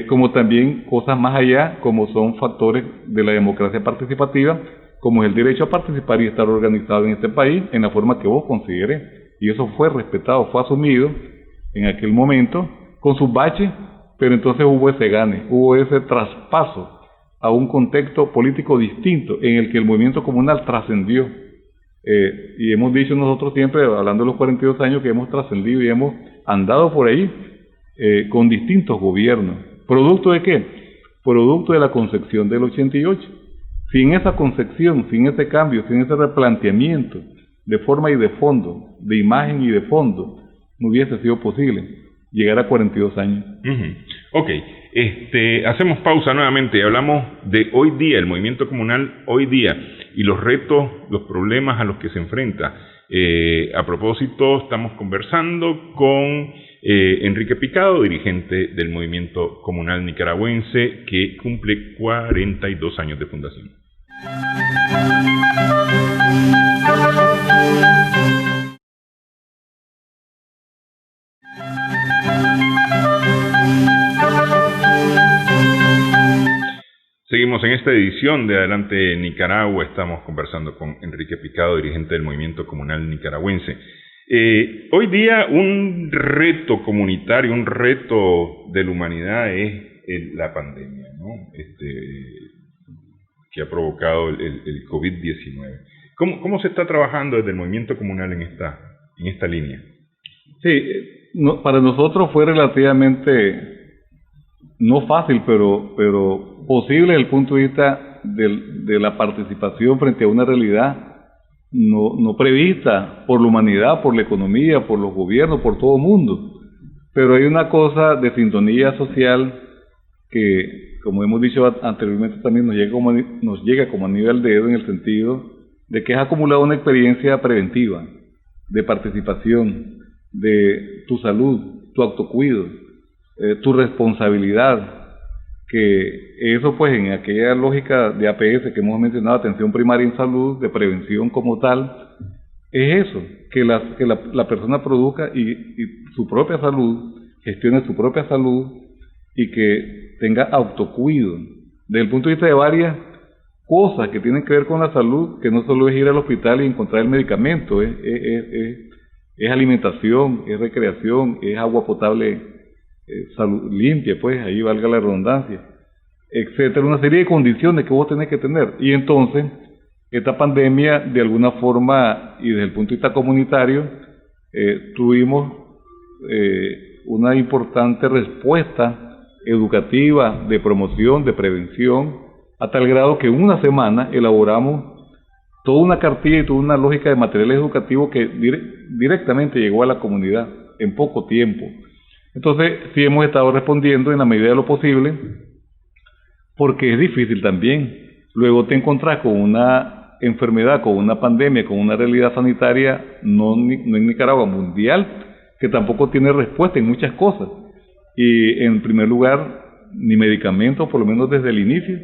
Como también cosas más allá, como son factores de la democracia participativa, como es el derecho a participar y estar organizado en este país en la forma que vos consideres. Y eso fue respetado, fue asumido en aquel momento, con sus baches, pero entonces hubo ese gane, hubo ese traspaso a un contexto político distinto en el que el movimiento comunal trascendió. Y hemos dicho nosotros siempre, hablando de los 42 años, que hemos trascendido y hemos andado por ahí con distintos gobiernos. ¿Producto de qué? Producto de la concepción del 88. Sin esa concepción, sin ese cambio, sin ese replanteamiento de forma y de fondo, de imagen y de fondo, no hubiese sido posible llegar a 42 años. Ok, hacemos pausa nuevamente y hablamos de hoy día, el movimiento comunal hoy día y los retos, los problemas a los que se enfrenta. A propósito, estamos conversando con Enrique Picado, dirigente del movimiento comunal nicaragüense que cumple 42 años de fundación. Seguimos en esta edición de Adelante Nicaragua. Estamos conversando con Enrique Picado, dirigente del movimiento comunal nicaragüense. Hoy día un reto comunitario, un reto de la humanidad es la pandemia, ¿no? Que ha provocado el COVID-19. ¿Cómo se está trabajando desde el movimiento comunal en esta línea? Sí, para nosotros fue relativamente no fácil, pero posible desde el punto de vista de la participación frente a una realidad no prevista por la humanidad, por la economía, por los gobiernos, por todo el mundo. Pero hay una cosa de sintonía social que, como hemos dicho anteriormente, también nos llega como anillo al dedo, en el sentido de que has acumulado una experiencia preventiva, de participación, de tu salud, tu autocuido, tu responsabilidad, que eso pues en aquella lógica de APS que hemos mencionado, atención primaria en salud, de prevención como tal, es eso, que la persona produzca y su propia salud, gestione su propia salud y que tenga autocuido, desde el punto de vista de varias cosas que tienen que ver con la salud, que no solo es ir al hospital y encontrar el medicamento, es alimentación, es recreación, es agua potable, salud limpia, pues ahí valga la redundancia, etcétera, una serie de condiciones que vos tenés que tener. Y entonces esta pandemia, de alguna forma y desde el punto de vista comunitario, tuvimos una importante respuesta educativa, de promoción, de prevención, a tal grado que en una semana elaboramos toda una cartilla y toda una lógica de materiales educativos que directamente llegó a la comunidad en poco tiempo. Entonces, sí hemos estado respondiendo en la medida de lo posible, porque es difícil también. Luego te encontrás con una enfermedad, con una pandemia, con una realidad sanitaria, no en Nicaragua, mundial, que tampoco tiene respuesta en muchas cosas. Y en primer lugar, ni medicamentos, por lo menos desde el inicio,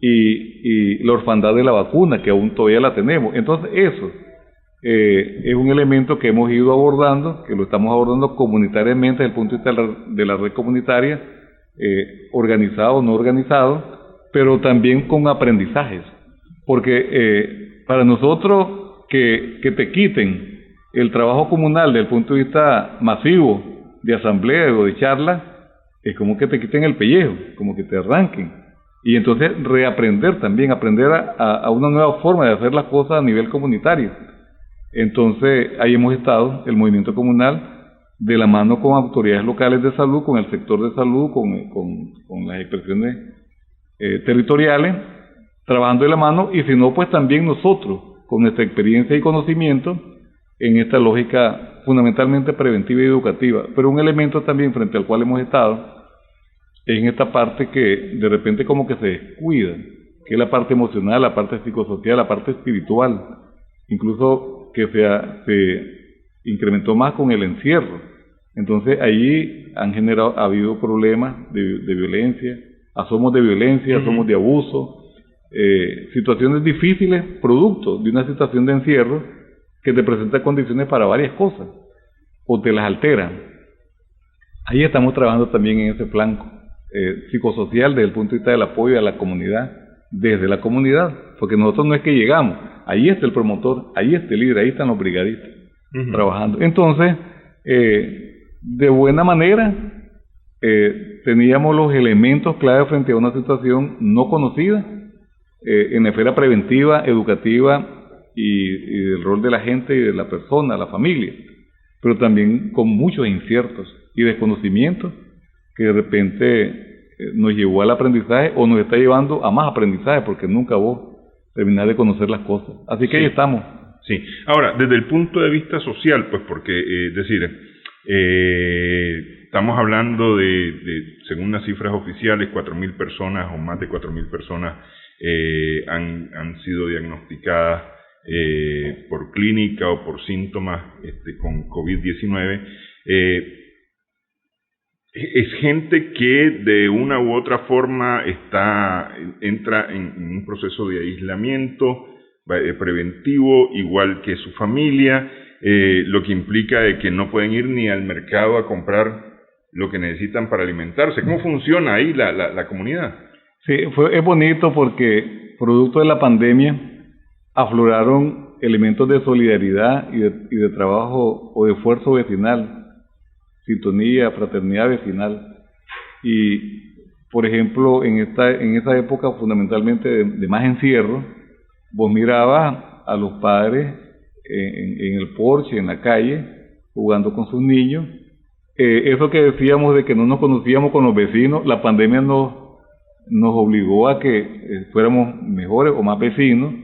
y la orfandad de la vacuna, que aún todavía la tenemos. Entonces eso es un elemento que hemos ido abordando, que lo estamos abordando comunitariamente desde el punto de vista de la red comunitaria, organizado, no organizado, pero también con aprendizajes. Porque para nosotros que te quiten el trabajo comunal desde el punto de vista masivo, de asamblea o de charla, es como que te quiten el pellejo, como que te arranquen. Y entonces reaprender también, aprender a una nueva forma de hacer las cosas a nivel comunitario. Entonces ahí hemos estado, el movimiento comunal, de la mano con autoridades locales de salud, con el sector de salud, con las expresiones territoriales, trabajando de la mano, y si no, pues también nosotros, con nuestra experiencia y conocimiento, en esta lógica fundamentalmente preventiva y educativa. Pero un elemento también frente al cual hemos estado, en esta parte que de repente como que se descuida, que es la parte emocional, la parte psicosocial, la parte espiritual, incluso que se incrementó más con el encierro. Entonces allí ha habido problemas de violencia, asomos de violencia, asomos de abuso, situaciones difíciles, producto de una situación de encierro que te presenta condiciones para varias cosas, o te las altera. Ahí estamos trabajando también en ese flanco psicosocial desde el punto de vista del apoyo a la comunidad, desde la comunidad, porque nosotros no es que llegamos, ahí está el promotor, ahí está el líder, ahí están los brigadistas trabajando. Entonces, de buena manera, teníamos los elementos clave frente a una situación no conocida, en la esfera preventiva, educativa y del rol de la gente y de la persona, la familia, pero también con muchos inciertos y desconocimientos que de repente nos llevó al aprendizaje o nos está llevando a más aprendizaje, porque nunca vos terminás de conocer las cosas. Así que ahí estamos. Sí. Ahora, desde el punto de vista social, pues porque, estamos hablando de, según las cifras oficiales, 4.000 personas o más de 4.000 personas han sido diagnosticadas por clínica o por síntomas con COVID-19. Es gente que de una u otra forma entra en un proceso de aislamiento preventivo, igual que su familia, lo que implica de que no pueden ir ni al mercado a comprar lo que necesitan para alimentarse. ¿Cómo funciona ahí la comunidad? Sí, es bonito porque producto de la pandemia afloraron elementos de solidaridad y de trabajo o de esfuerzo vecinal, sintonía, fraternidad vecinal. Y, por ejemplo, en esa época fundamentalmente de más encierro, vos mirabas a los padres en el porche, en la calle, jugando con sus niños. Eso que decíamos de que no nos conocíamos con los vecinos, la pandemia nos obligó a que fuéramos mejores o más vecinos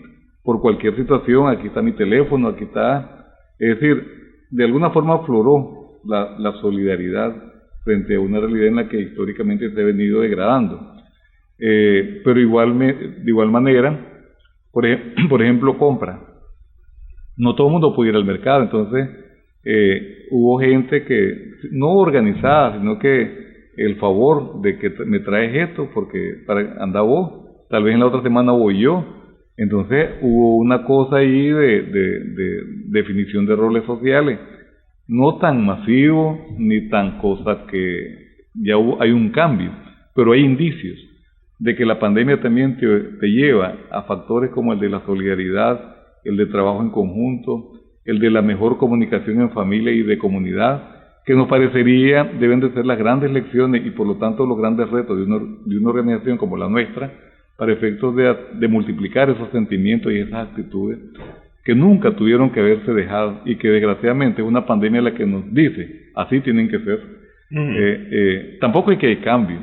por cualquier situación. Aquí está mi teléfono, aquí está. Es decir, de alguna forma afloró la solidaridad frente a una realidad en la que históricamente se ha venido degradando. Pero de igual manera, por ejemplo, compra. No todo el mundo puede ir al mercado, entonces hubo gente que no organizada, sino que el favor de que me traes esto porque anda vos, tal vez en la otra semana voy yo. Entonces hubo una cosa ahí de definición de roles sociales, no tan masivo ni tan cosa que ya hay un cambio, pero hay indicios de que la pandemia también te lleva a factores como el de la solidaridad, el de trabajo en conjunto, el de la mejor comunicación en familia y de comunidad, que nos parecería deben de ser las grandes lecciones y por lo tanto los grandes retos de una organización como la nuestra, para efectos de multiplicar esos sentimientos y esas actitudes que nunca tuvieron que haberse dejado y que desgraciadamente es una pandemia la que nos dice, así tienen que ser. Tampoco es que hay cambios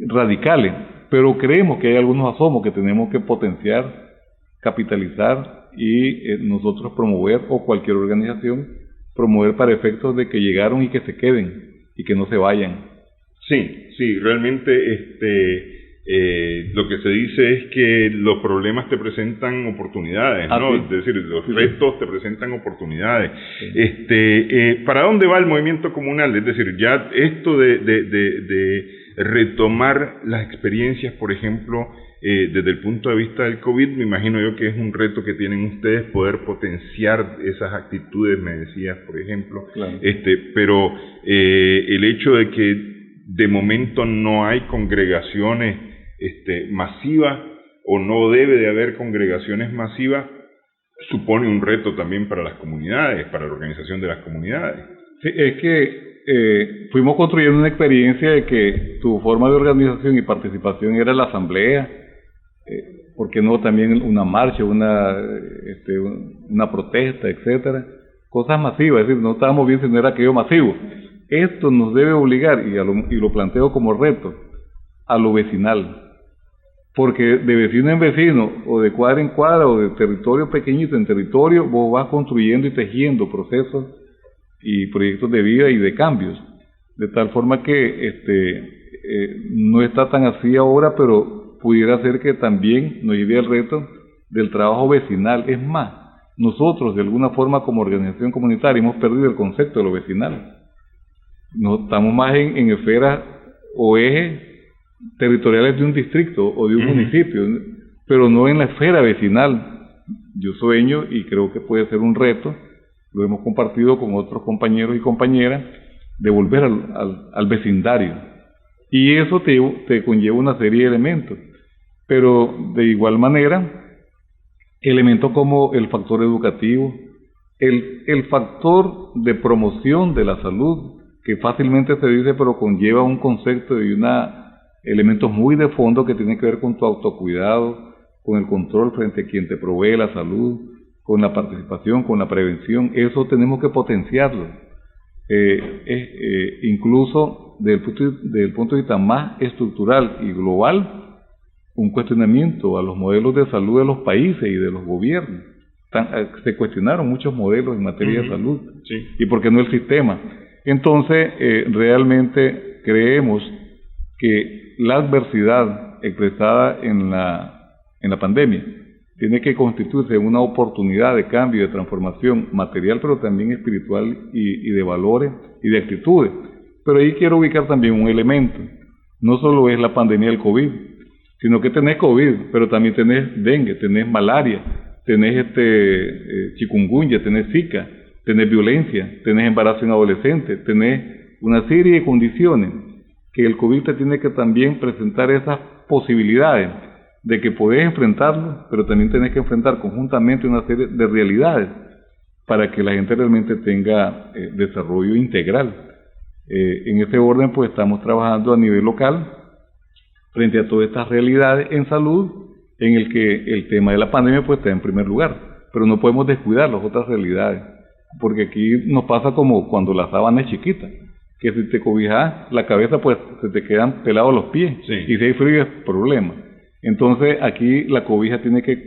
radicales, pero creemos que hay algunos asomos que tenemos que potenciar, capitalizar y nosotros promover, o cualquier organización promover para efectos de que llegaron y que se queden y que no se vayan. Sí, realmente lo que se dice es que los problemas te presentan oportunidades, ¿no? Sí. Es decir, los retos te presentan oportunidades. Sí. ¿Para dónde va el movimiento comunal? Es decir, ya esto de retomar las experiencias, por ejemplo, desde el punto de vista del COVID, me imagino yo que es un reto que tienen ustedes, poder potenciar esas actitudes, me decías, por ejemplo. Claro. Pero el hecho de que de momento no hay congregaciones masivas, o no debe de haber congregaciones masivas, supone un reto también para las comunidades, para la organización de las comunidades. Sí, es que fuimos construyendo una experiencia de que tu forma de organización y participación era la asamblea, ¿por qué no también una marcha, una protesta, etcétera? Cosas masivas, es decir, no estábamos bien si no era aquello masivo. Esto nos debe obligar, y lo planteo como reto, a lo vecinal. Porque de vecino en vecino, o de cuadra en cuadra, o de territorio pequeñito en territorio, vos vas construyendo y tejiendo procesos y proyectos de vida y de cambios. De tal forma que no está tan así ahora, pero pudiera ser que también nos lleve al reto del trabajo vecinal. Es más, nosotros de alguna forma como organización comunitaria hemos perdido el concepto de lo vecinal. No estamos más en esferas o ejes territoriales de un distrito o de un municipio, pero no en la esfera vecinal. Yo sueño, y creo que puede ser un reto, lo hemos compartido con otros compañeros y compañeras, de volver al vecindario. Y eso te conlleva una serie de elementos, pero de igual manera, elementos como el factor educativo, el factor de promoción de la salud, que fácilmente se dice, pero conlleva un concepto y elementos muy de fondo que tienen que ver con tu autocuidado, con el control frente a quien te provee la salud, con la participación, con la prevención. Eso tenemos que potenciarlo. Incluso desde el punto de vista más estructural y global, un cuestionamiento a los modelos de salud de los países y de los gobiernos. Se cuestionaron muchos modelos en materia de salud. Sí. ¿Y por qué no el sistema? Entonces, realmente creemos que la adversidad expresada en la pandemia tiene que constituirse una oportunidad de cambio, de transformación material, pero también espiritual y de valores y de actitudes. Pero ahí quiero ubicar también un elemento. No solo es la pandemia del COVID, sino que tenés COVID, pero también tenés dengue, tenés malaria, tenés chikungunya, tenés zika, tenés violencia, tenés embarazo en adolescentes, tenés una serie de condiciones que el COVID te tiene que también presentar esas posibilidades de que podés enfrentarlo, pero también tenés que enfrentar conjuntamente una serie de realidades para que la gente realmente tenga desarrollo integral. En ese orden, pues estamos trabajando a nivel local frente a todas estas realidades en salud, en el que el tema de la pandemia pues está en primer lugar, pero no podemos descuidar las otras realidades, porque aquí nos pasa como cuando la sábana es chiquita, que si te cobijas la cabeza, pues se te quedan pelados los pies, sí. Y si hay frío es problema. Entonces aquí la cobija tiene que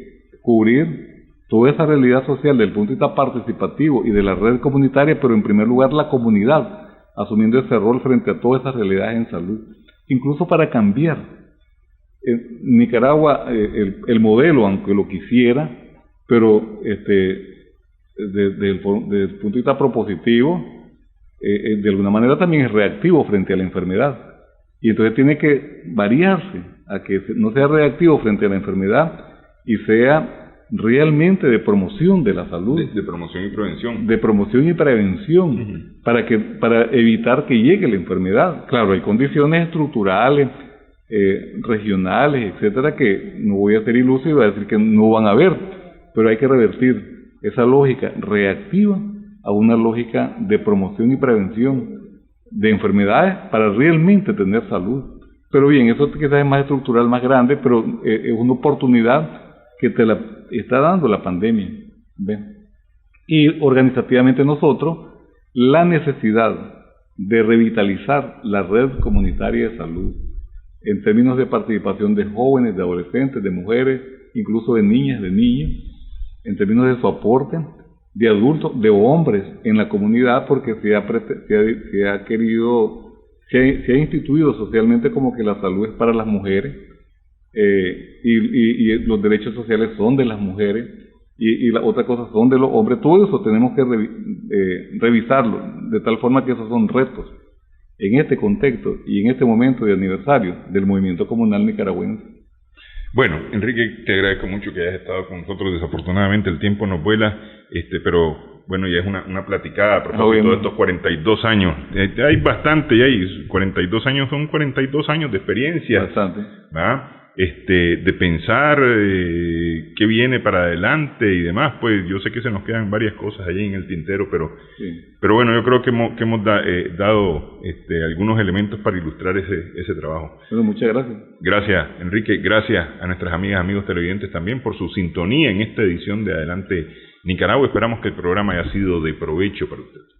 cubrir toda esa realidad social del punto de vista participativo y de la red comunitaria, pero en primer lugar la comunidad, asumiendo ese rol frente a todas esas realidades en salud, incluso para cambiar. En Nicaragua, el modelo, aunque lo quisiera, pero desde el punto de vista propositivo, de alguna manera también es reactivo frente a la enfermedad, y entonces tiene que variarse a que no sea reactivo frente a la enfermedad y sea realmente de promoción de la salud, de promoción y prevención, de promoción y prevención, para evitar que llegue la enfermedad. Claro, hay condiciones estructurales, regionales, etcétera, que no voy a ser iluso y voy a decir que no van a haber, pero hay que revertir esa lógica reactiva a una lógica de promoción y prevención de enfermedades para realmente tener salud. Pero bien, eso quizás es más estructural, más grande, pero es una oportunidad que te la está dando la pandemia. ¿Ven? Y organizativamente nosotros, la necesidad de revitalizar la red comunitaria de salud, en términos de participación de jóvenes, de adolescentes, de mujeres, incluso de niñas, de niños, en términos de su aporte, de adultos, de hombres en la comunidad, porque se ha instituido socialmente como que la salud es para las mujeres, y los derechos sociales son de las mujeres, y las otras cosas son de los hombres. Todo eso tenemos que revisarlo, de tal forma que esos son retos en este contexto y en este momento de aniversario del movimiento comunal nicaragüense. Bueno, Enrique, te agradezco mucho que hayas estado con nosotros. Desafortunadamente el tiempo nos vuela, pero bueno, ya es una platicada a propósito de estos 42 años. Hay bastante, ya hay 42 años, son 42 años de experiencia. Bastante. ¿Verdad? De pensar qué viene para adelante y demás. Pues yo sé que se nos quedan varias cosas allí en el tintero, pero bueno, yo creo que hemos dado algunos elementos para ilustrar ese trabajo. Bueno, muchas gracias. Gracias, Enrique. Gracias a nuestras amigas, amigos televidentes también por su sintonía en esta edición de Adelante Nicaragua. Esperamos que el programa haya sido de provecho para ustedes.